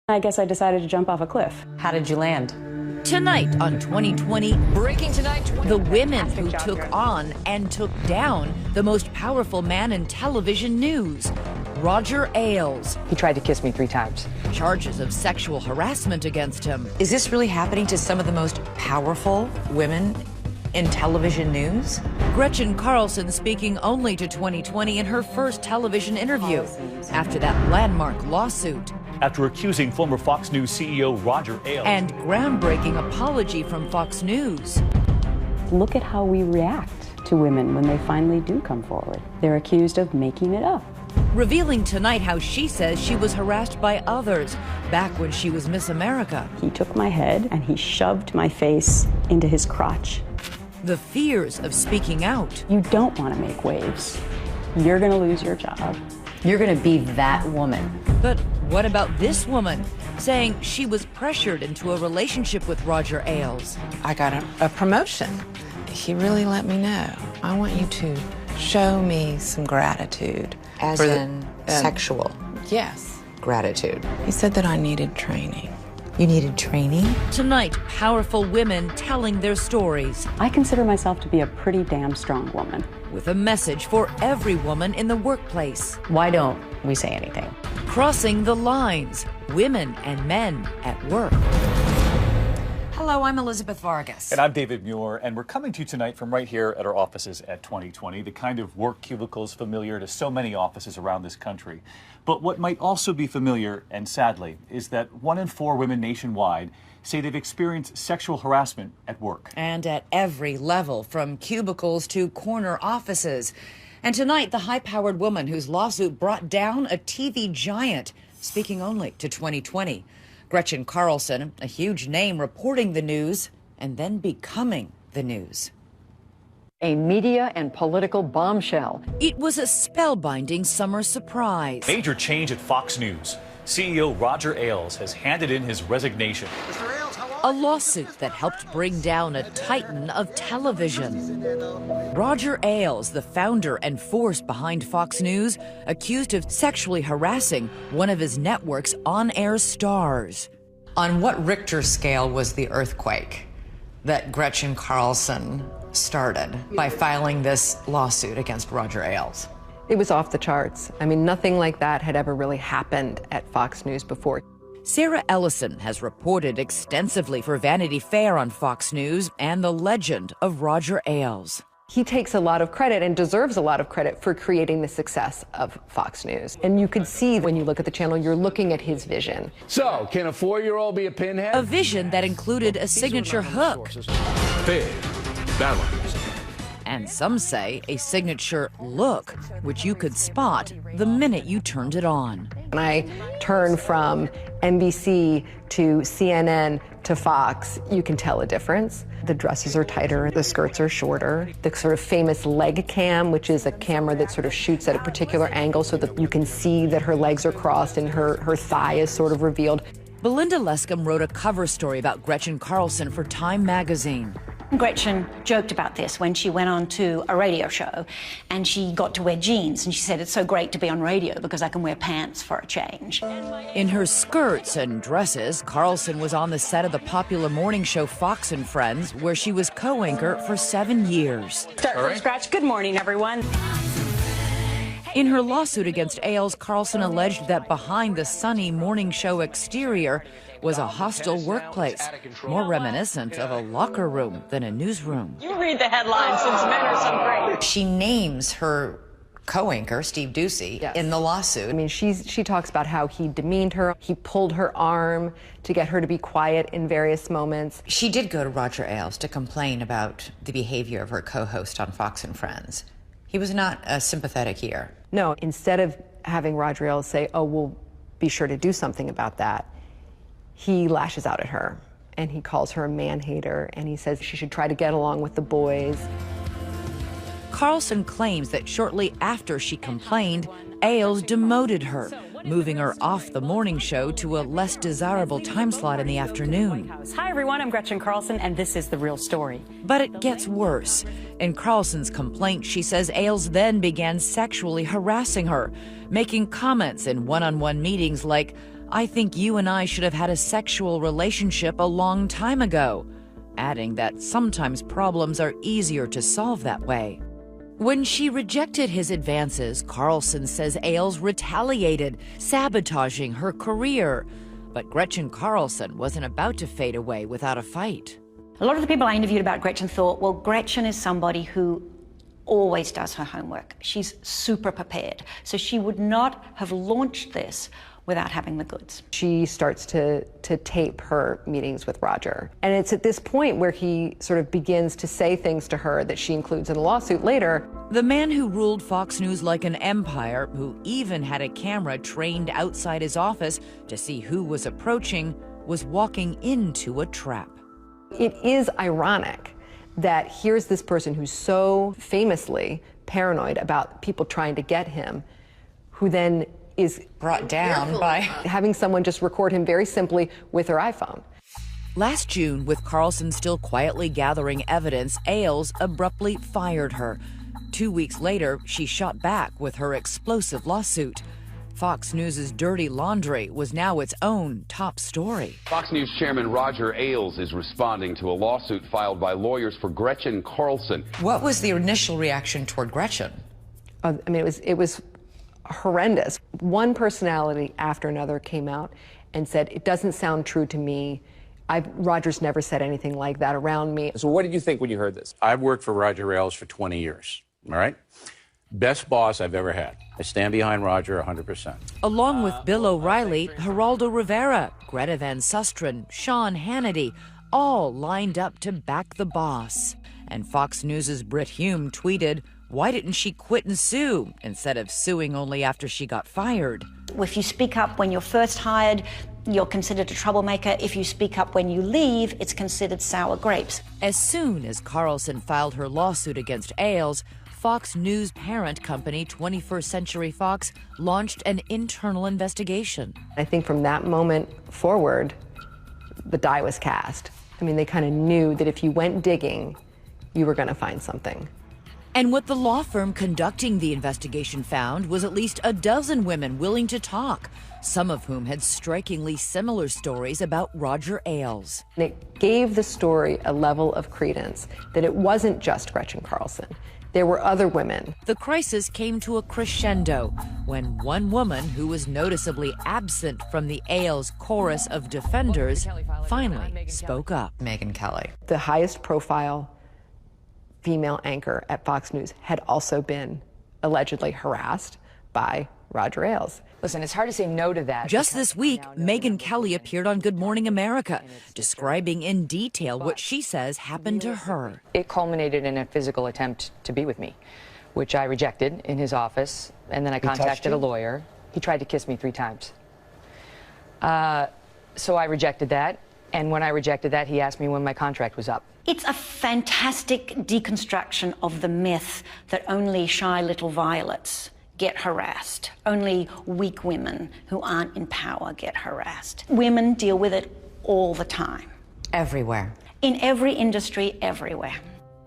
I guess I decided to jump off a cliff. How did you land? Tonight on 2020, Breaking tonight, the women who took on and took down the most powerful man in television news, Roger Ailes. He tried to kiss me 3 times. Charges of sexual harassment against him. Is this really happening to some of the most powerful women in television news? Gretchen Carlson speaking only to 2020 in her first television interview after that landmark lawsuit. After accusing former Fox News CEO Roger Ailes. And groundbreaking apology from Fox News. Look at how we react to women when they finally do come forward. They're accused of making it up. Revealing tonight how she says she was harassed by others back when she was Miss America. He took my head and he shoved my face into his crotch. The fears of speaking out. You don't want to make waves. You're going to lose your job. You're going to be that woman. But what about this woman saying she was pressured into a relationship with Roger Ailes? I got a promotion. He really let me know. I want you to show me some gratitude. As in sexual? Yes. Gratitude. He said that I needed training. You needed training? Tonight, powerful women telling their stories. I consider myself to be a pretty damn strong woman. With a message for every woman in the workplace. Why don't we say anything? Crossing the lines, women and men at work. Hello, I'm Elizabeth Vargas. And I'm David Muir, and we're coming to you tonight from right here at our offices at 2020, the kind of work cubicles familiar to so many offices around this country. But what might also be familiar, and sadly, is that 1 in 4 women nationwide say they've experienced sexual harassment at work. And at every level, from cubicles to corner offices. And tonight, the high-powered woman whose lawsuit brought down a TV giant, speaking only to 2020. Gretchen Carlson, a huge name reporting the news and then becoming the news. A media and political bombshell. It was a spellbinding summer surprise. Major change at Fox News. CEO Roger Ailes has handed in his resignation. A lawsuit that helped bring down a titan of television. Roger Ailes, the founder and force behind Fox News, accused of sexually harassing one of his network's on-air stars. On what Richter scale was the earthquake that Gretchen Carlson started by filing this lawsuit against Roger Ailes? It was off the charts. I mean, nothing like that had ever really happened at Fox News before. Sarah Ellison has reported extensively for Vanity Fair on Fox News and the legend of Roger Ailes. He takes a lot of credit and deserves a lot of credit for creating the success of Fox News. And you could see when you look at the channel, you're looking at his vision. So, can a 4-year-old be a pinhead? A vision that included a signature hook. Big balance. And some say a signature look, which you could spot the minute you turned it on. When I turn from NBC to CNN to Fox, you can tell a difference. The dresses are tighter, the skirts are shorter. The sort of famous leg cam, which is a camera that sort of shoots at a particular angle so that you can see that her legs are crossed and her thigh is sort of revealed. Belinda Lescombe wrote a cover story about Gretchen Carlson for Time magazine. Gretchen joked about this when she went on to a radio show and she got to wear jeans, and she said, it's so great to be on radio because I can wear pants for a change. In her skirts and dresses, Carlson was on the set of the popular morning show Fox and Friends, where she was co-anchor for 7 years. Start from scratch. Good morning, everyone. In her lawsuit against Ailes, Carlson alleged that behind the sunny morning show exterior was a hostile workplace, more reminiscent of a locker room than a newsroom. You read the headlines since men are so great. She names her co-anchor, Steve Doocy, in the lawsuit. I mean, she talks about how he demeaned her. He pulled her arm to get her to be quiet in various moments. She did go to Roger Ailes to complain about the behavior of her co-host on Fox and Friends. He was not sympathetic here. No, instead of having Roger Ailes say, oh, we'll be sure to do something about that, he lashes out at her, and he calls her a man-hater, and he says she should try to get along with the boys. Carlson claims that shortly after she complained, Ailes demoted her, moving her off the morning show to a less desirable time slot in the afternoon. Hi, everyone. I'm Gretchen Carlson, and this is The Real Story. But it gets worse. In Carlson's complaint, she says Ailes then began sexually harassing her, making comments in one-on-one meetings like, "I think you and I should have had a sexual relationship a long time ago," adding that sometimes problems are easier to solve that way. When she rejected his advances, Carlson says Ailes retaliated, sabotaging her career. But Gretchen Carlson wasn't about to fade away without a fight. A lot of the people I interviewed about Gretchen thought, well, Gretchen is somebody who always does her homework. She's super prepared. So she would not have launched this without having the goods. She starts to tape her meetings with Roger. And it's at this point where he sort of begins to say things to her that she includes in a lawsuit later. The man who ruled Fox News like an empire, who even had a camera trained outside his office to see who was approaching, was walking into a trap. It is ironic that here's this person who's so famously paranoid about people trying to get him, who then is brought down by having someone just record him very simply with her iPhone. Last June, with Carlson still quietly gathering evidence, Ailes abruptly fired her. 2 weeks later, she shot back with her explosive lawsuit. Fox News' dirty laundry was now its own top story. Fox News Chairman Roger Ailes is responding to a lawsuit filed by lawyers for Gretchen Carlson. What was the initial reaction toward Gretchen? I mean, it was horrendous. One personality after another came out and said, "It doesn't sound true to me. Roger's never said anything like that around me." So what did you think when you heard this? I've worked for Roger Ailes for 20 years, all right? Best boss I've ever had. I stand behind Roger 100%. Along with Bill O'Reilly, Geraldo Rivera, Greta Van Susteren, Sean Hannity, all lined up to back the boss. And Fox News' Brit Hume tweeted, "Why didn't she quit and sue instead of suing only after she got fired?" If you speak up when you're first hired, you're considered a troublemaker. If you speak up when you leave, it's considered sour grapes. As soon as Carlson filed her lawsuit against Ailes, Fox News parent company 21st Century Fox launched an internal investigation. I think from that moment forward, the die was cast. I mean, they kind of knew that if you went digging, you were going to find something. And what the law firm conducting the investigation found was at least a dozen women willing to talk, some of whom had strikingly similar stories about Roger Ailes. And it gave the story a level of credence that it wasn't just Gretchen Carlson. There were other women. The crisis came to a crescendo when one woman who was noticeably absent from the Ailes chorus of defenders finally spoke up. Megyn Kelly. The highest profile female anchor at Fox News had also been allegedly harassed by Roger Ailes. Listen, it's hard to say no to that. Just this week, Megyn Kelly appeared on Good Morning America, describing in detail what she says happened to her. It culminated in a physical attempt to be with me, which I rejected in his office, and then I contacted a lawyer. He tried to kiss me 3 times. So I rejected that, and when I rejected that, he asked me when my contract was up. It's a fantastic deconstruction of the myth that only shy little violets get harassed. Only weak women who aren't in power get harassed. Women deal with it all the time. Everywhere. In every industry, everywhere.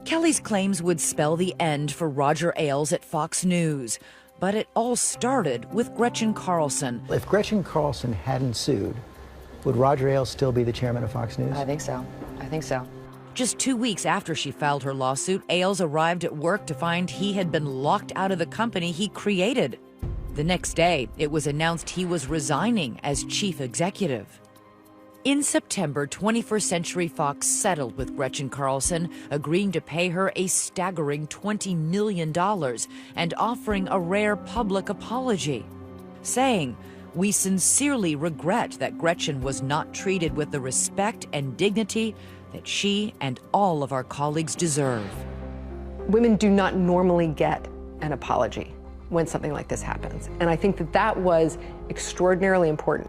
Kelly's claims would spell the end for Roger Ailes at Fox News. But it all started with Gretchen Carlson. If Gretchen Carlson hadn't sued, would Roger Ailes still be the chairman of Fox News? I think so. I think so. Just 2 weeks after she filed her lawsuit, Ailes arrived at work to find he had been locked out of the company he created. The next day, it was announced he was resigning as chief executive. In September, 21st Century Fox settled with Gretchen Carlson, agreeing to pay her a staggering $20 million and offering a rare public apology, saying, "We sincerely regret that Gretchen was not treated with the respect and dignity that she and all of our colleagues deserve." Women do not normally get an apology when something like this happens. And I think that that was extraordinarily important.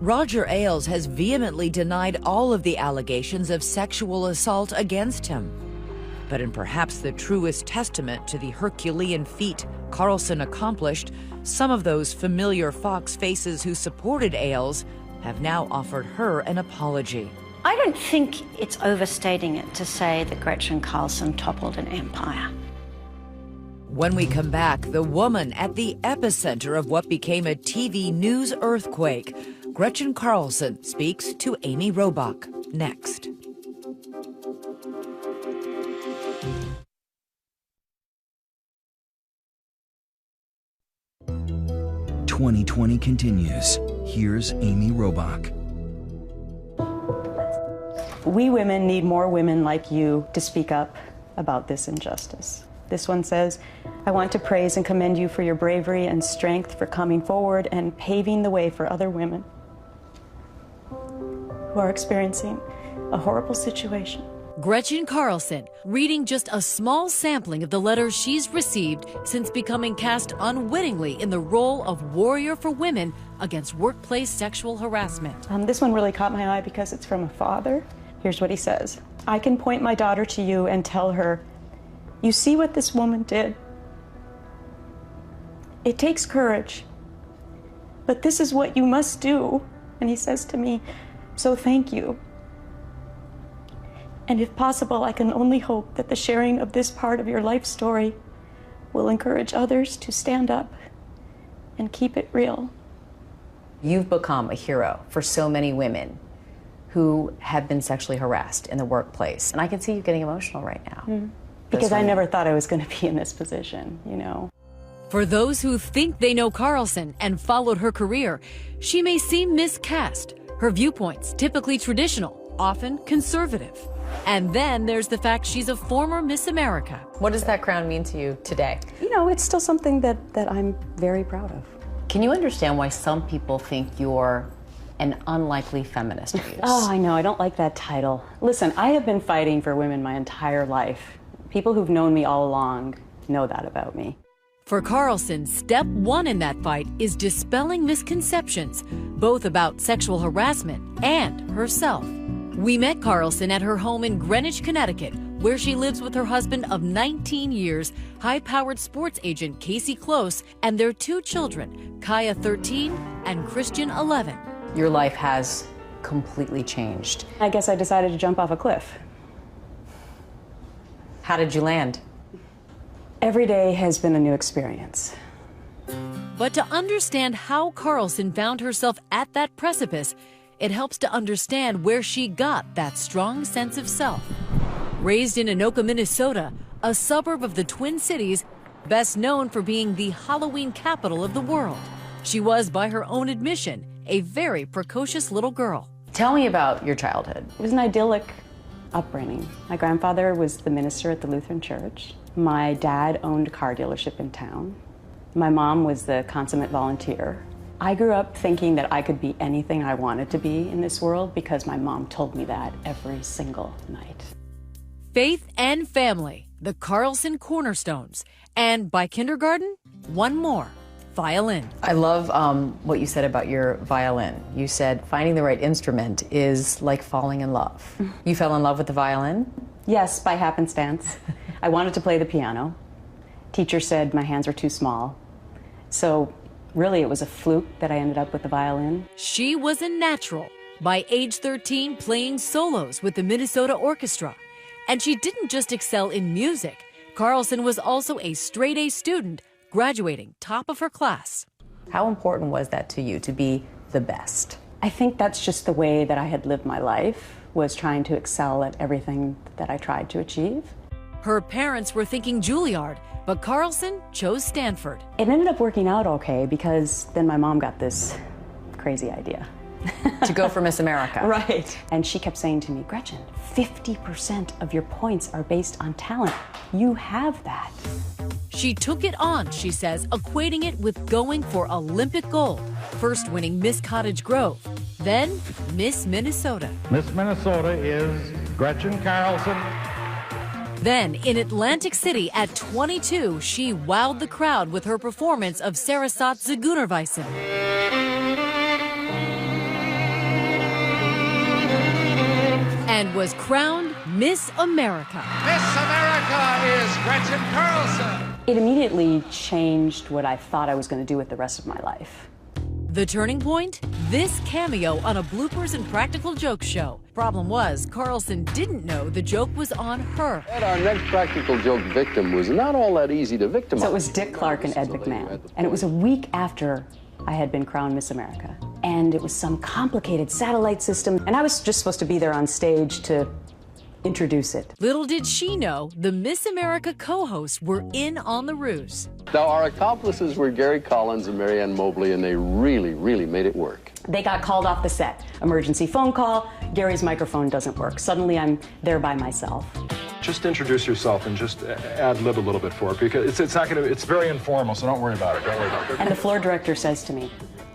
Roger Ailes has vehemently denied all of the allegations of sexual assault against him. But in perhaps the truest testament to the Herculean feat Carlson accomplished, some of those familiar Fox faces who supported Ailes have now offered her an apology. I don't think it's overstating it to say that Gretchen Carlson toppled an empire. When we come back, the woman at the epicenter of what became a TV news earthquake. Gretchen Carlson speaks to Amy Robach next. 2020 continues. Here's Amy Robach. We women need more women like you to speak up about this injustice. This one says, I want to praise and commend you for your bravery and strength for coming forward and paving the way for other women who are experiencing a horrible situation. Gretchen Carlson, reading just a small sampling of the letters she's received since becoming cast unwittingly in the role of warrior for women against workplace sexual harassment. This one really caught my eye because it's from a father. Here's what he says. I can point my daughter to you and tell her, you see what this woman did? It takes courage, but this is what you must do. And he says to me, so thank you. And if possible, I can only hope that the sharing of this part of your life story will encourage others to stand up and keep it real. You've become a hero for so many women who have been sexually harassed in the workplace. And I can see you getting emotional right now. Because I never thought I was going to be in this position, you know. For those who think they know Carlson and followed her career, she may seem miscast. Her viewpoints, typically traditional, often conservative. And then there's the fact she's a former Miss America. What does that crown mean to you today? You know, it's still something that I'm very proud of. Can you understand why some people think you're an unlikely feminist? Oh, I know, I don't like that title. Listen, I have been fighting for women my entire life. People who've known me all along know that about me. For Carlson, step one in that fight is dispelling misconceptions, both about sexual harassment and herself. We met Carlson at her home in Greenwich, Connecticut, where she lives with her husband of 19 years, high-powered sports agent Casey Close, and their two children, Kaya 13 and Christian 11. Your life has completely changed. I guess I decided to jump off a cliff. How did you land? Every day has been a new experience. But to understand how Carlson found herself at that precipice, it helps to understand where she got that strong sense of self. Raised in Anoka, Minnesota, a suburb of the Twin Cities, best known for being the Halloween capital of the world, she was, by her own admission, a very precocious little girl. Tell me about your childhood. It was an idyllic upbringing. My grandfather was the minister at the Lutheran Church. My dad owned a car dealership in town. My mom was the consummate volunteer. I grew up thinking that I could be anything I wanted to be in this world because my mom told me that every single night. Faith and family, the Carlson cornerstones. And by kindergarten, one more, violin. I love what you said about your violin. You said finding the right instrument is like falling in love. You fell in love with the violin? Yes, by happenstance. I wanted to play the piano. Teacher said my hands were too small. So really, it was a fluke that I ended up with the violin. She was a natural. By age 13, playing solos with the Minnesota Orchestra. And she didn't just excel in music. Carlson was also a straight-A student, graduating top of her class. How important was that to you, to be the best? I think that's just the way that I had lived my life, was trying to excel at everything that I tried to achieve. Her parents were thinking Juilliard, but Carlson chose Stanford. It ended up working out okay because then my mom got this crazy idea. To go for Miss America. Right. And she kept saying to me, Gretchen, 50% of your points are based on talent. You have that. She took it on, she says, equating it with going for Olympic gold. First winning Miss Cottage Grove, then Miss Minnesota. Miss Minnesota is Gretchen Carlson. Then, in Atlantic City at 22, she wowed the crowd with her performance of Sarasat Zagunarweisen. And was crowned Miss America. Miss America is Gretchen Carlson. It immediately changed what I thought I was going to do with the rest of my life. The turning point? This cameo on a bloopers and practical jokes show. Problem was, Carlson didn't know the joke was on her. And our next practical joke victim was not all that easy to victimize. So it was Dick Clark and Ed McMahon. And it was a week after I had been crowned Miss America. And it was some complicated satellite system, and I was just supposed to be there on stage to introduce it. Little did she know, the Miss America co-hosts were in on the ruse. Now, our accomplices were Gary Collins and Marianne Mobley, and they really, really made it work. They got called off the set. Emergency phone call, Gary's microphone doesn't work. Suddenly I'm there by myself. Just introduce yourself and just ad-lib a little bit for it, because it's not gonna, it's very informal, so don't worry about it, don't worry about it. And the floor director says to me,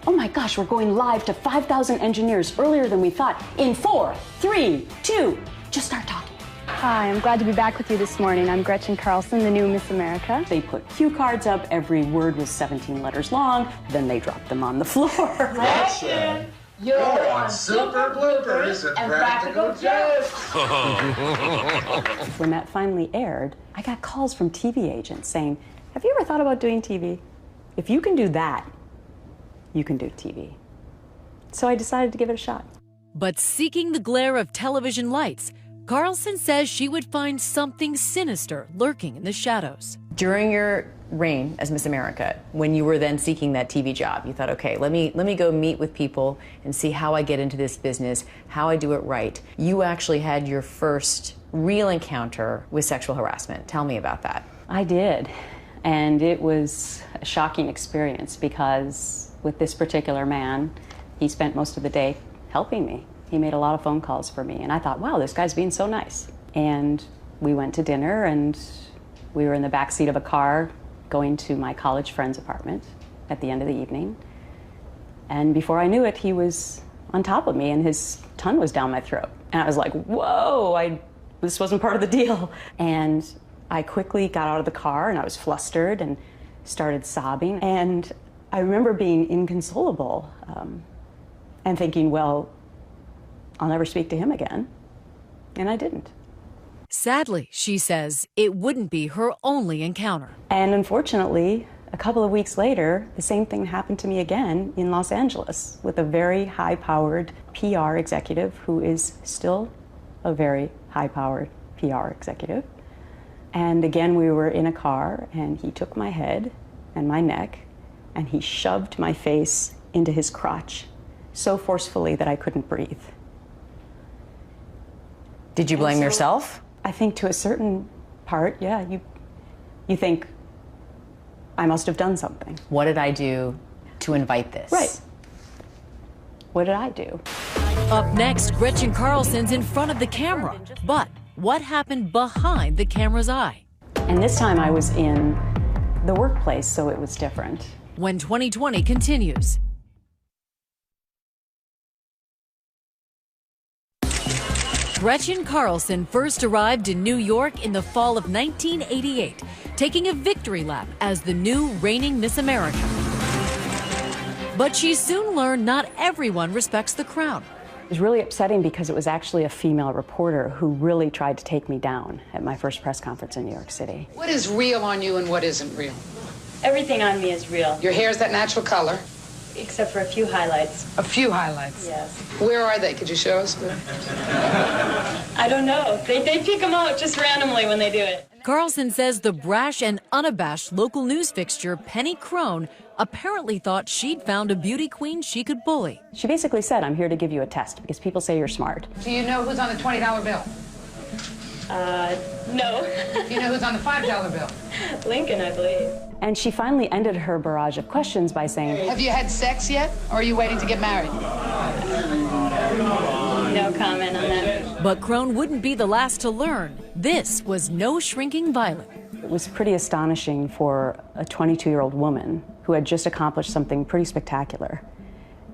"Oh my gosh, we're going live to 5,000 engineers earlier than we thought. In 4, 3, 2, just start talking." Hi, I'm glad to be back with you this morning. I'm Gretchen Carlson, the new Miss America. They put cue cards up, every word was 17 letters long, then they dropped them on the floor. Gretchen, you're on Super Bloopers and Practical Jokes. When that finally aired, I got calls from TV agents saying, "Have you ever thought about doing TV? If you can do that, you can do TV." So I decided to give it a shot. But seeking the glare of television lights, Carlson says she would find something sinister lurking in the shadows. During your reign as Miss America, when you were then seeking that TV job, you thought, okay, let me go meet with people and see how I get into this business, how I do it right. You actually had your first real encounter with sexual harassment. Tell me about that. I did, and it was a shocking experience because with this particular man, he spent most of the day helping me. He made a lot of phone calls for me, and I thought, wow, this guy's being so nice. And we went to dinner, and we were in the back seat of a car going to my college friend's apartment at the end of the evening. And before I knew it, he was on top of me, and his tongue was down my throat. And I was like, whoa, this wasn't part of the deal. And I quickly got out of the car, and I was flustered and started sobbing. And I remember being inconsolable and thinking, well, I'll never speak to him again. And I didn't. Sadly, she says, it wouldn't be her only encounter. And unfortunately, a couple of weeks later, the same thing happened to me again in Los Angeles with a very high-powered PR executive who is still a very high-powered PR executive. And again, we were in a car, and he took my head and my neck, and he shoved my face into his crotch so forcefully that I couldn't breathe. Did you blame yourself? I think to a certain part, yeah. You think, I must have done something. What did I do to invite this? Right. What did I do? Up next, Gretchen Carlson's in front of the camera. But what happened behind the camera's eye? And this time I was in the workplace, so it was different. When 2020 continues. Gretchen Carlson first arrived in New York in the fall of 1988, taking a victory lap as the new reigning Miss America. But she soon learned not everyone respects the crown. It was really upsetting because it was actually a female reporter who really tried to take me down at my first press conference in New York City. What is real on you and what isn't real? Everything on me is real. Your hair's that natural color? Except for a few highlights. A few highlights? Yes. Where are they? Could you show us? I don't know. They pick them out just randomly when they do it. Carlson says the brash and unabashed local news fixture, Penny Crone, apparently thought she'd found a beauty queen she could bully. She basically said, I'm here to give you a test because people say you're smart. Do you know who's on the $20 bill? No. Do you know who's on the $5 bill? Lincoln, I believe. And she finally ended her barrage of questions by saying, have you had sex yet, or are you waiting to get married? No comment on that. But Crone wouldn't be the last to learn. This was no shrinking violet. It was pretty astonishing for a 22-year-old woman who had just accomplished something pretty spectacular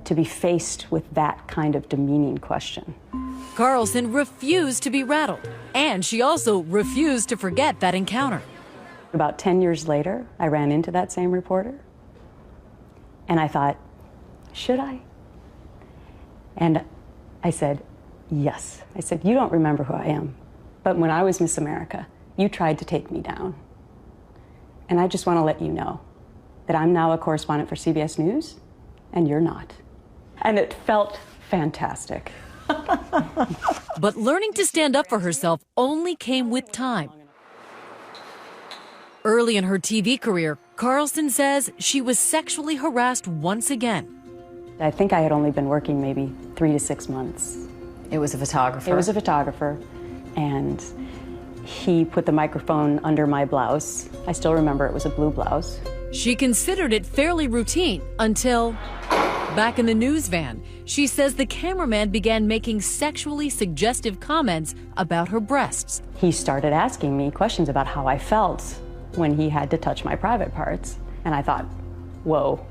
to be faced with that kind of demeaning question. Carlson refused to be rattled, and she also refused to forget that encounter. About 10 years later, I ran into that same reporter, and I thought, should I? And I said, yes. I said, you don't remember who I am, but when I was Miss America, you tried to take me down. And I just want to let you know that I'm now a correspondent for CBS News, and you're not. And it felt fantastic. But learning to stand up for herself only came with time. Early in her TV career, Carlson says she was sexually harassed once again. I think I had only been working maybe 3 to 6 months. It was a photographer? It was a photographer, and he put the microphone under my blouse. I still remember it was a blue blouse. She considered it fairly routine until back in the news van. She says the cameraman began making sexually suggestive comments about her breasts. He started asking me questions about how I felt when he had to touch my private parts. And I thought, whoa,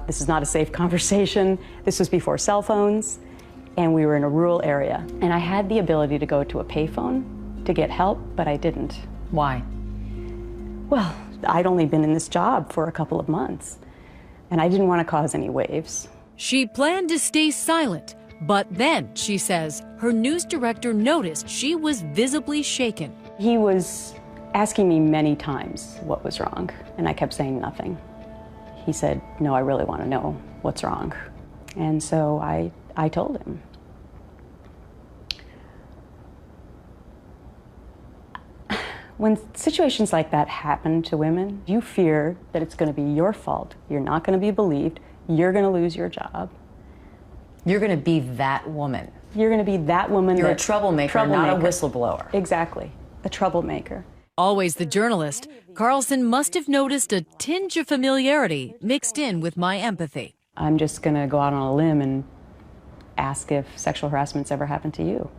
this is not a safe conversation. This was before cell phones, and we were in a rural area. And I had the ability to go to a payphone to get help, but I didn't. Why? Well, I'd only been in this job for a couple of months, and I didn't want to cause any waves. She planned to stay silent, but then, she says, her news director noticed she was visibly shaken. He was asking me many times what was wrong, and I kept saying nothing. He said, no, I really want to know what's wrong. And so I told him. When situations like that happen to women, you fear that it's going to be your fault. You're not going to be believed. You're going to lose your job. You're going to be that woman. You're going to be that woman. You're a troublemaker, not a whistleblower. Exactly. A troublemaker. Always the journalist, Carlson must have noticed a tinge of familiarity mixed in with my empathy. I'm just going to go out on a limb and ask if sexual harassment's ever happened to you.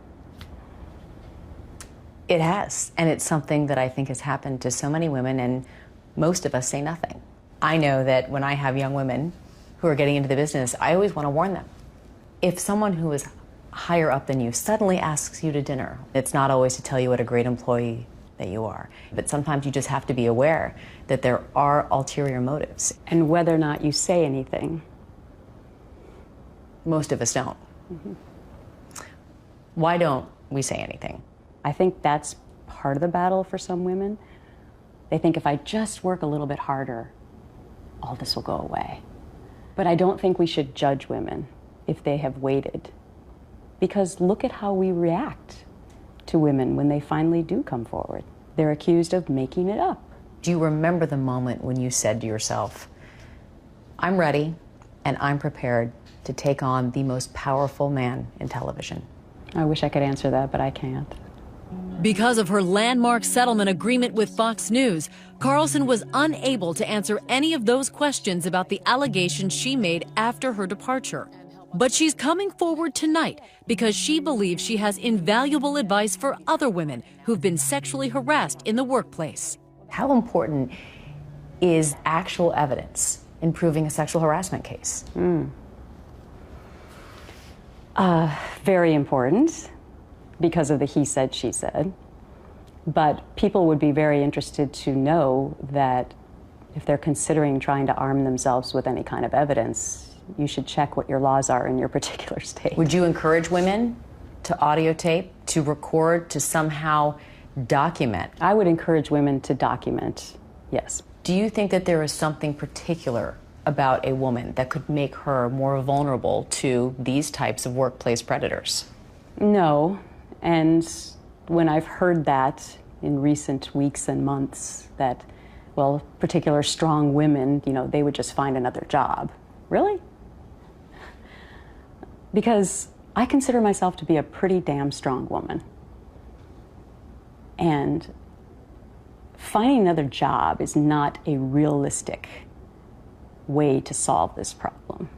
It has, and it's something that I think has happened to so many women, and most of us say nothing. I know that when I have young women who are getting into the business, I always want to warn them. If someone who is higher up than you suddenly asks you to dinner, it's not always to tell you what a great employee that you are, but sometimes you just have to be aware that there are ulterior motives. And whether or not you say anything. Most of us don't. Mm-hmm. Why don't we say anything? I think that's part of the battle for some women. They think if I just work a little bit harder, all this will go away. But I don't think we should judge women if they have waited. Because look at how we react to women when they finally do come forward. They're accused of making it up. Do you remember the moment when you said to yourself, I'm ready and I'm prepared to take on the most powerful man in television? I wish I could answer that, but I can't. Because of her landmark settlement agreement with Fox News, Carlson was unable to answer any of those questions about the allegations she made after her departure. But she's coming forward tonight because she believes she has invaluable advice for other women who've been sexually harassed in the workplace. How important is actual evidence in proving a sexual harassment case? Very important, because of the he said, she said. But people would be very interested to know that if they're considering trying to arm themselves with any kind of evidence, you should check what your laws are in your particular state. Would you encourage women to audio tape, to record, to somehow document? I would encourage women to document, yes. Do you think that there is something particular about a woman that could make her more vulnerable to these types of workplace predators? No, and when I've heard that in recent weeks and months, that, well, particular strong women, they would just find another job. Really? Because I consider myself to be a pretty damn strong woman. And finding another job is not a realistic way to solve this problem.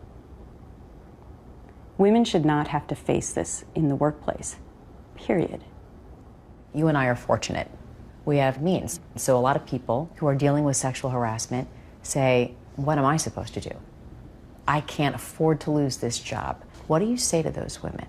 Women should not have to face this in the workplace, period. You and I are fortunate. We have means. So a lot of people who are dealing with sexual harassment say, what am I supposed to do? I can't afford to lose this job. What do you say to those women?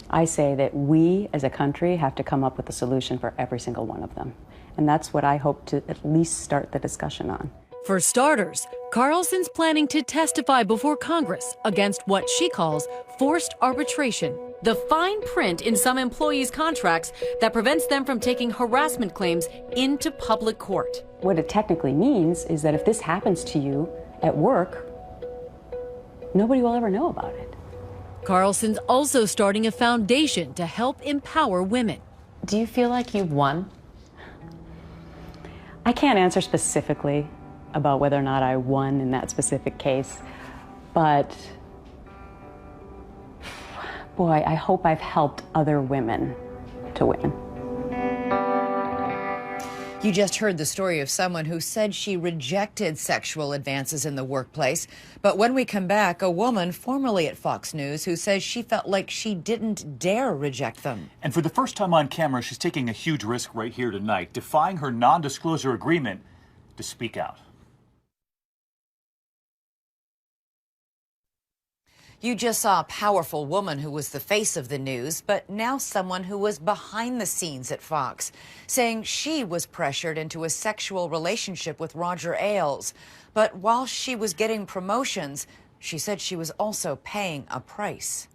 I say that we as a country have to come up with a solution for every single one of them. And that's what I hope to at least start the discussion on. For starters, Carlson's planning to testify before Congress against what she calls forced arbitration, the fine print in some employees' contracts that prevents them from taking harassment claims into public court. What it technically means is that if this happens to you at work, nobody will ever know about it. Carlson's also starting a foundation to help empower women. Do you feel like you've won? I can't answer specifically about whether or not I won in that specific case, but boy, I hope I've helped other women to win. You just heard the story of someone who said she rejected sexual advances in the workplace. But when we come back, a woman formerly at Fox News who says she felt like she didn't dare reject them. And for the first time on camera, she's taking a huge risk right here tonight, defying her non-disclosure agreement to speak out. You just saw a powerful woman who was the face of the news, but now someone who was behind the scenes at Fox, saying she was pressured into a sexual relationship with Roger Ailes. But while she was getting promotions, she said she was also paying a price.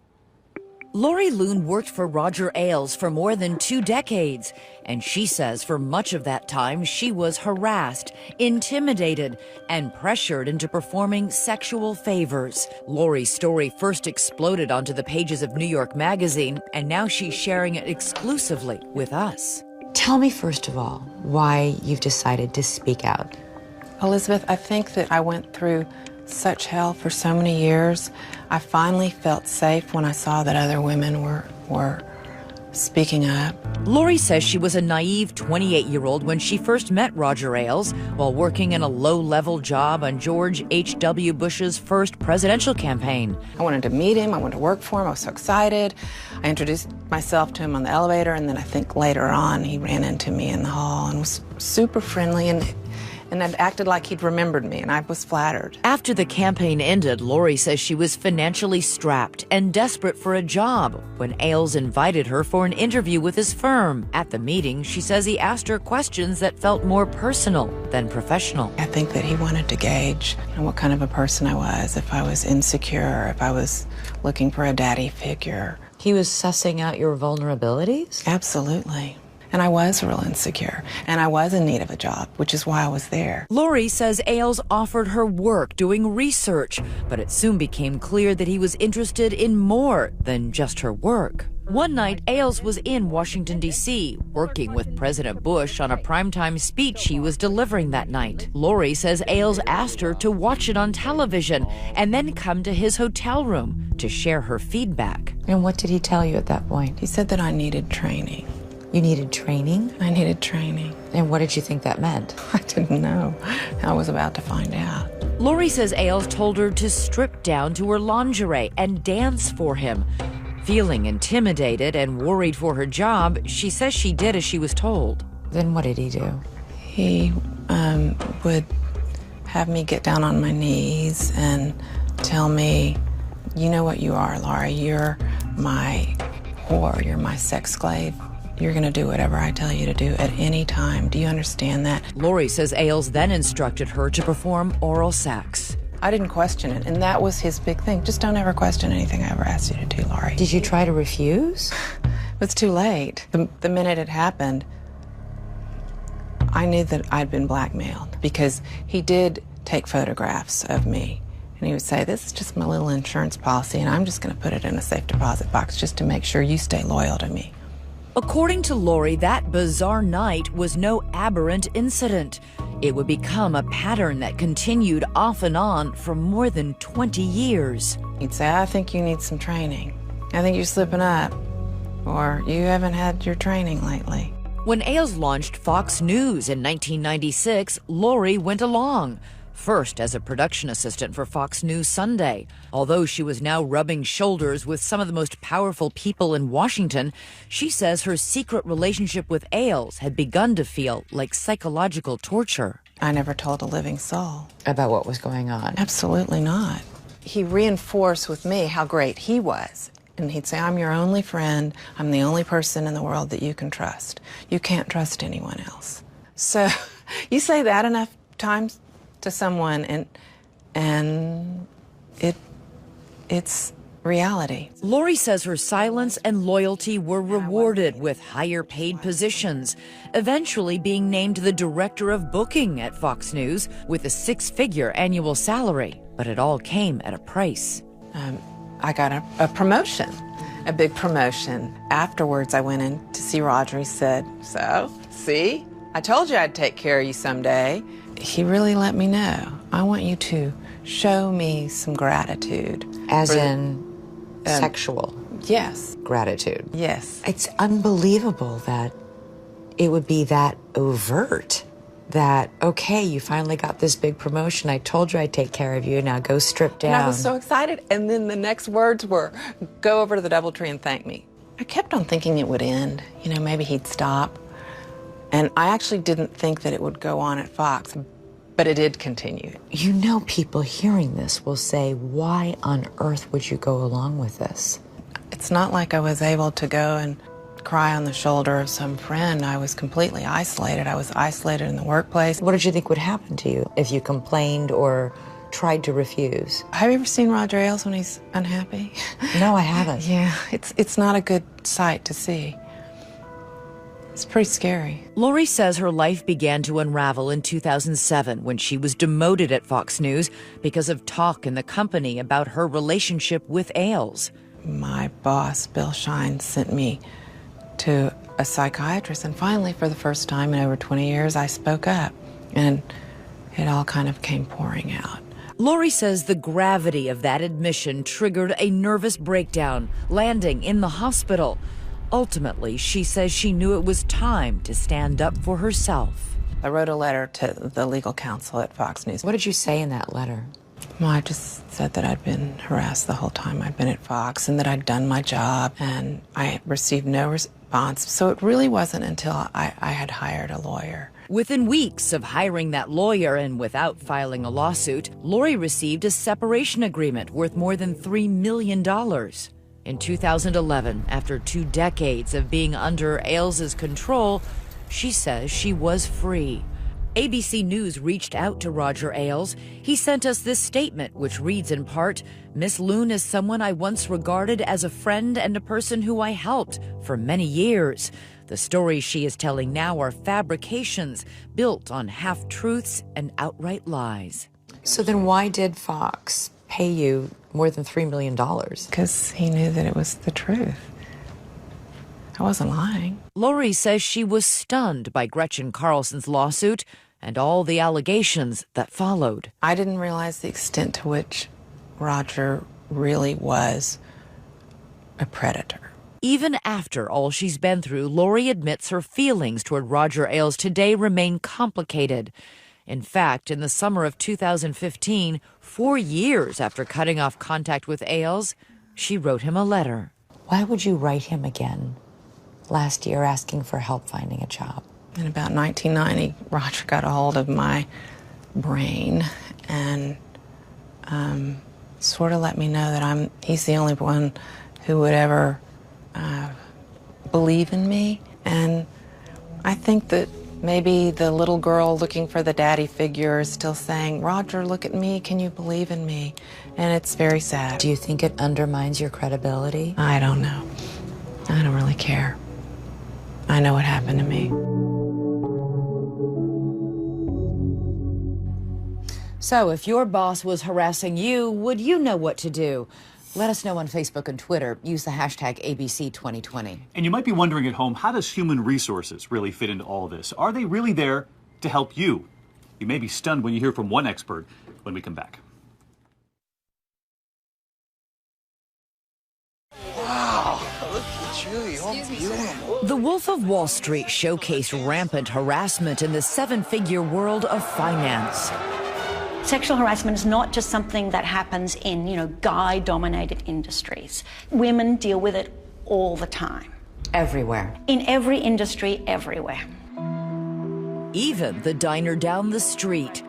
Lori Loon worked for Roger Ailes for more than 2 decades, and she says for much of that time she was harassed, intimidated, and pressured into performing sexual favors. Lori's story first exploded onto the pages of New York Magazine, and now she's sharing it exclusively with us. Tell me, first of all, why you've decided to speak out. Elizabeth, I think that I went through such hell for so many years. I finally felt safe when I saw that other women were speaking up. Lori says she was a naive 28-year-old when she first met Roger Ailes while working in a low-level job on George H.W. Bush's first presidential campaign. I wanted to meet him. I wanted to work for him. I was so excited. I introduced myself to him on the elevator, and then I think later on he ran into me in the hall and was super friendly and had acted like he'd remembered me, and I was flattered. After the campaign ended, Lori says she was financially strapped and desperate for a job when Ailes invited her for an interview with his firm. At the meeting, she says he asked her questions that felt more personal than professional. I think that he wanted to gauge what kind of a person I was, if I was insecure, if I was looking for a daddy figure. He was sussing out your vulnerabilities? Absolutely. And I was real insecure, and I was in need of a job, which is why I was there. Lori says Ailes offered her work doing research, but it soon became clear that he was interested in more than just her work. One night, Ailes was in Washington, D.C., working with President Bush on a primetime speech he was delivering that night. Lori says Ailes asked her to watch it on television and then come to his hotel room to share her feedback. And what did he tell you at that point? He said that I needed training. You needed training? I needed training. And what did you think that meant? I didn't know. I was about to find out. Lori says Ailes told her to strip down to her lingerie and dance for him. Feeling intimidated and worried for her job, she says she did as she was told. Then what did he do? He would have me get down on my knees and tell me, you know what you are, Laura. You're my whore. You're my sex slave. You're going to do whatever I tell you to do at any time. Do you understand that? Lori says Ailes then instructed her to perform oral sex. I didn't question it, and that was his big thing. Just don't ever question anything I ever asked you to do, Laurie. Did you try to refuse? It was too late. The minute it happened, I knew that I'd been blackmailed because he did take photographs of me. And he would say, this is just my little insurance policy, and I'm just going to put it in a safe deposit box just to make sure you stay loyal to me. According to Lori, that bizarre night was no aberrant incident. It would become a pattern that continued off and on for more than 20 years. He'd say, I think you need some training. I think you're slipping up. Or you haven't had your training lately. When Ailes launched Fox News in 1996, Lori went along. First as a production assistant for Fox News Sunday. Although she was now rubbing shoulders with some of the most powerful people in Washington, she says her secret relationship with Ailes had begun to feel like psychological torture. I never told a living soul. About what was going on? Absolutely not. He reinforced with me how great he was. And he'd say, I'm your only friend. I'm the only person in the world that you can trust. You can't trust anyone else. So you say that enough times to someone, and it's reality. Lori says her silence and loyalty were rewarded with higher paid positions, eventually being named the director of booking at Fox News with a 6-figure annual salary. But it all came at a price. I got a promotion, a big promotion. Afterwards, I went in to see Roger. He said, so, see? I told you I'd take care of you someday. He really let me know. I want you to show me some gratitude. As in sexual? Yes. Gratitude? Yes. It's unbelievable that it would be that overt. That, okay, you finally got this big promotion. I told you I'd take care of you. Now go strip down. And I was so excited. And then the next words were, go over to the DoubleTree and thank me. I kept on thinking it would end. You know, maybe he'd stop. And I actually didn't think that it would go on at Fox, but it did continue. You know, people hearing this will say, why on earth would you go along with this? It's not like I was able to go and cry on the shoulder of some friend. I was completely isolated. I was isolated in the workplace. What did you think would happen to you if you complained or tried to refuse? Have you ever seen Roger Ailes when he's unhappy? No, I haven't. Yeah, it's not a good sight to see. It's pretty scary. Lori says her life began to unravel in 2007 when she was demoted at Fox News because of talk in the company about her relationship with Ailes. My boss, Bill Shine, sent me to a psychiatrist, and finally, for the first time in over 20 years, I spoke up, and it all kind of came pouring out. Lori says the gravity of that admission triggered a nervous breakdown, landing in the hospital. Ultimately, she says she knew it was time to stand up for herself. I wrote a letter to the legal counsel at Fox News. What did you say in that letter? Well, I just said that I'd been harassed the whole time I'd been at Fox and that I'd done my job, and I received no response. So it really wasn't until I had hired a lawyer. Within weeks of hiring that lawyer and without filing a lawsuit, Lori received a separation agreement worth more than $3 million. In 2011, after 2 decades of being under Ailes' control, she says she was free. ABC News reached out to Roger Ailes. He sent us this statement, which reads in part, "Miss Loon is someone I once regarded as a friend and a person who I helped for many years. The stories she is telling now are fabrications built on half-truths and outright lies." So then why did Fox pay you more than $3 million? Because he knew that it was the truth. I wasn't lying. Lori says she was stunned by Gretchen Carlson's lawsuit and all the allegations that followed. I didn't realize the extent to which Roger really was a predator. Even after all she's been through, Lori admits her feelings toward Roger Ailes today remain complicated. In fact, in the summer of 2015, 4 years after cutting off contact with Ailes, she wrote him a letter. Why would you write him again? Last year, asking for help finding a job. In about 1990, Roger got a hold of my brain and sort of let me know that he's the only one who would ever believe in me. And I think that maybe the little girl looking for the daddy figure is still saying, "Roger, look at me, can you believe in me?" And it's very sad. Do you think it undermines your credibility? I don't know. I don't really care. I know what happened to me. So if your boss was harassing you, would you know what to do? Let us know on Facebook and Twitter. Use the hashtag ABC2020. And you might be wondering at home, how does human resources really fit into all this? Are they really there to help you? You may be stunned when you hear from one expert when we come back. Wow, look at you, you're beautiful. The Wolf of Wall Street showcased rampant harassment in the seven-figure world of finance. Sexual harassment is not just something that happens in, guy-dominated industries. Women deal with it all the time. Everywhere. In every industry, everywhere. Even the diner down the street.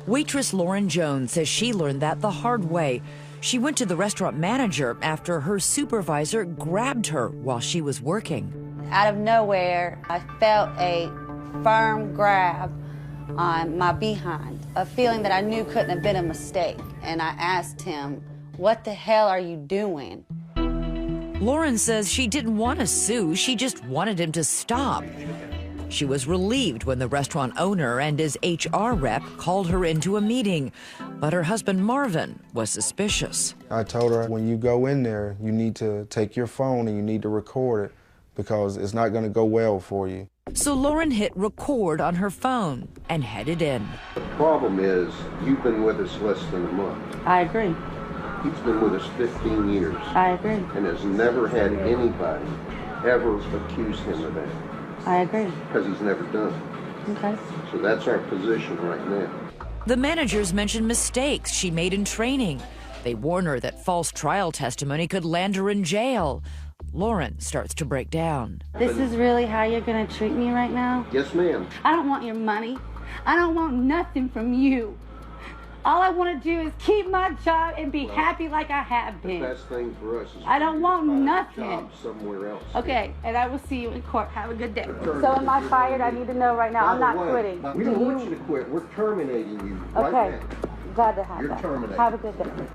Waitress Lauren Jones says she learned that the hard way. She went to the restaurant manager after her supervisor grabbed her while she was working. Out of nowhere, I felt a firm grab on my behind, a feeling that I knew couldn't have been a mistake. And I asked him, "What the hell are you doing?" Lauren says she didn't want to sue, she just wanted him to stop. She was relieved when the restaurant owner and his HR rep called her into a meeting, but her husband Marvin was suspicious. I told her, when you go in there, you need to take your phone and you need to record it because it's not going to go well for you. So Lauren hit record on her phone and headed in. The problem is, you've been with us less than a month. I agree. He's been with us 15 years. I agree. And has never had anybody ever accuse him of that. I agree. Because he's never done it. Okay. So that's our position right now. The managers mentioned mistakes she made in training. They warn her that false trial testimony could land her in jail. Lauren starts to break down. This is really how you're going to treat me right now? Yes, ma'am. I don't want your money. I don't want nothing from you. All I want to do is keep my job and be happy like I have been. The best thing for us is I don't want nothing. A job somewhere else. Okay, and I will see you in court. Have a good day. So am I fired? I need to know right now. I'm not quitting. We don't want you to quit. We're terminating you right now. Glad to have You're that. Terminated. Have a good day.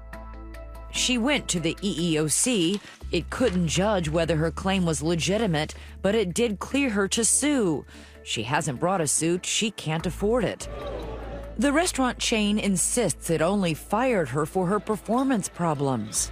She went to the EEOC. It couldn't judge whether her claim was legitimate, but it did clear her to sue. She hasn't brought a suit. She can't afford it. The restaurant chain insists it only fired her for her performance problems.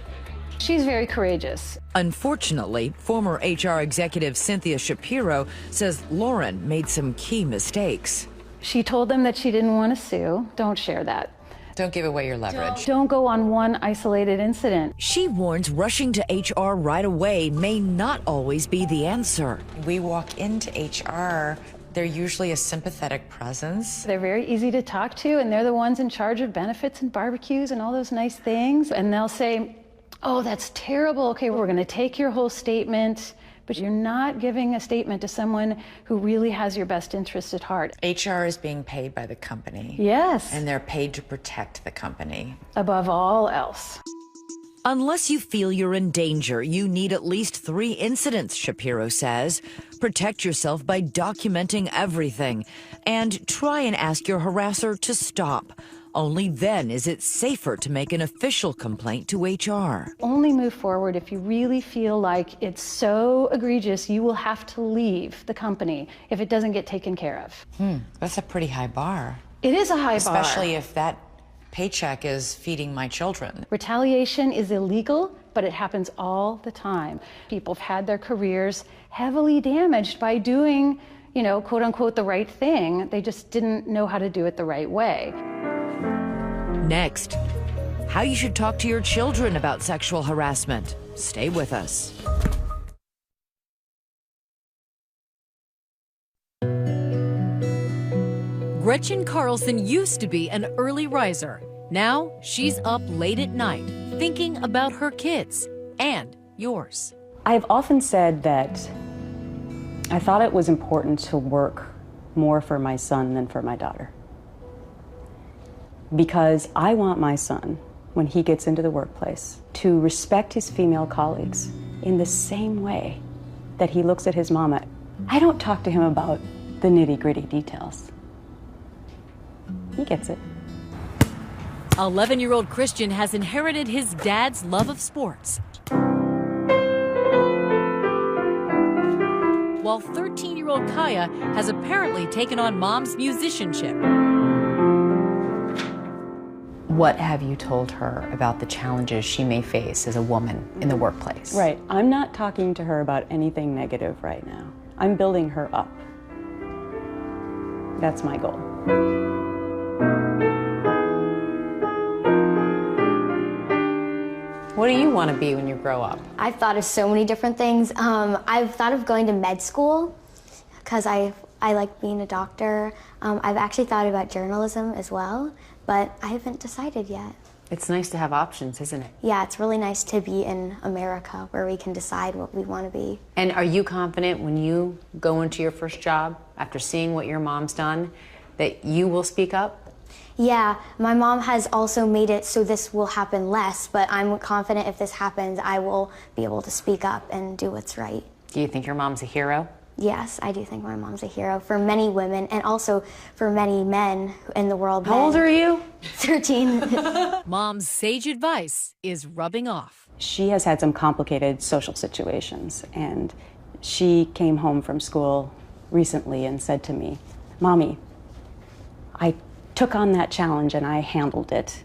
She's very courageous. Unfortunately, former HR executive Cynthia Shapiro says Lauren made some key mistakes. She told them that she didn't want to sue. Don't share that. Don't give away your leverage. Don't go on one isolated incident. She warns rushing to HR right away may not always be the answer. We walk into HR, they're usually a sympathetic presence. They're very easy to talk to, and they're the ones in charge of benefits and barbecues and all those nice things. And they'll say, oh, that's terrible. Okay, we're going to take your whole statement. But you're not giving a statement to someone who really has your best interest at heart. HR is being paid by the company. Yes. And they're paid to protect the company. Above all else. Unless you feel you're in danger, you need at least 3 incidents, Shapiro says. Protect yourself by documenting everything. And try and ask your harasser to stop. Only then is it safer to make an official complaint to HR. Only move forward if you really feel like it's so egregious you will have to leave the company if it doesn't get taken care of. That's a pretty high bar. It is a high bar. Especially if that paycheck is feeding my children. Retaliation is illegal, but it happens all the time. People have had their careers heavily damaged by doing, quote unquote, the right thing. They just didn't know how to do it the right way. Next, how you should talk to your children about sexual harassment. Stay with us. Gretchen Carlson used to be an early riser. Now she's up late at night thinking about her kids and yours. I've often said that I thought it was important to work more for my son than for my daughter. Because I want my son, when he gets into the workplace, to respect his female colleagues in the same way that he looks at his mama. I don't talk to him about the nitty-gritty details. He gets it. 11-year-old Christian has inherited his dad's love of sports, while 13-year-old Kaya has apparently taken on mom's musicianship. What have you told her about the challenges she may face as a woman in the workplace? Right. I'm not talking to her about anything negative right now. I'm building her up. That's my goal. What do you want to be when you grow up? I've thought of so many different things. I've thought of going to med school because I like being a doctor. I've actually thought about journalism as well, but I haven't decided yet. It's nice to have options, isn't it? Yeah, it's really nice to be in America where we can decide what we want to be. And are you confident when you go into your first job, after seeing what your mom's done, that you will speak up? Yeah, my mom has also made it so this will happen less, but I'm confident if this happens, I will be able to speak up and do what's right. Do you think your mom's a hero? Yes, I do think my mom's a hero for many women and also for many men in the world. How old are you? 13. Mom's sage advice is rubbing off. She has had some complicated social situations, and she came home from school recently and said to me, "Mommy, I took on that challenge and I handled it,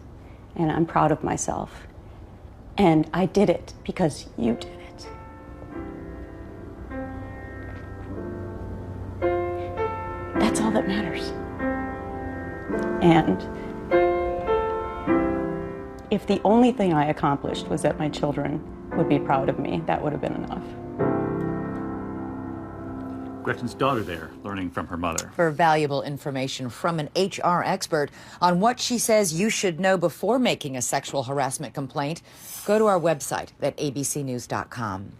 and I'm proud of myself. And I did it because you did it." And if the only thing I accomplished was that my children would be proud of me, that would have been enough. Gretchen's daughter there, learning from her mother. For valuable information from an HR expert on what she says you should know before making a sexual harassment complaint, go to our website at abcnews.com.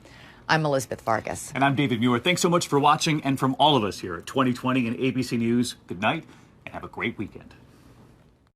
I'm Elizabeth Vargas. And I'm David Muir. Thanks so much for watching, and from all of us here at 2020 and ABC News, good night and have a great weekend.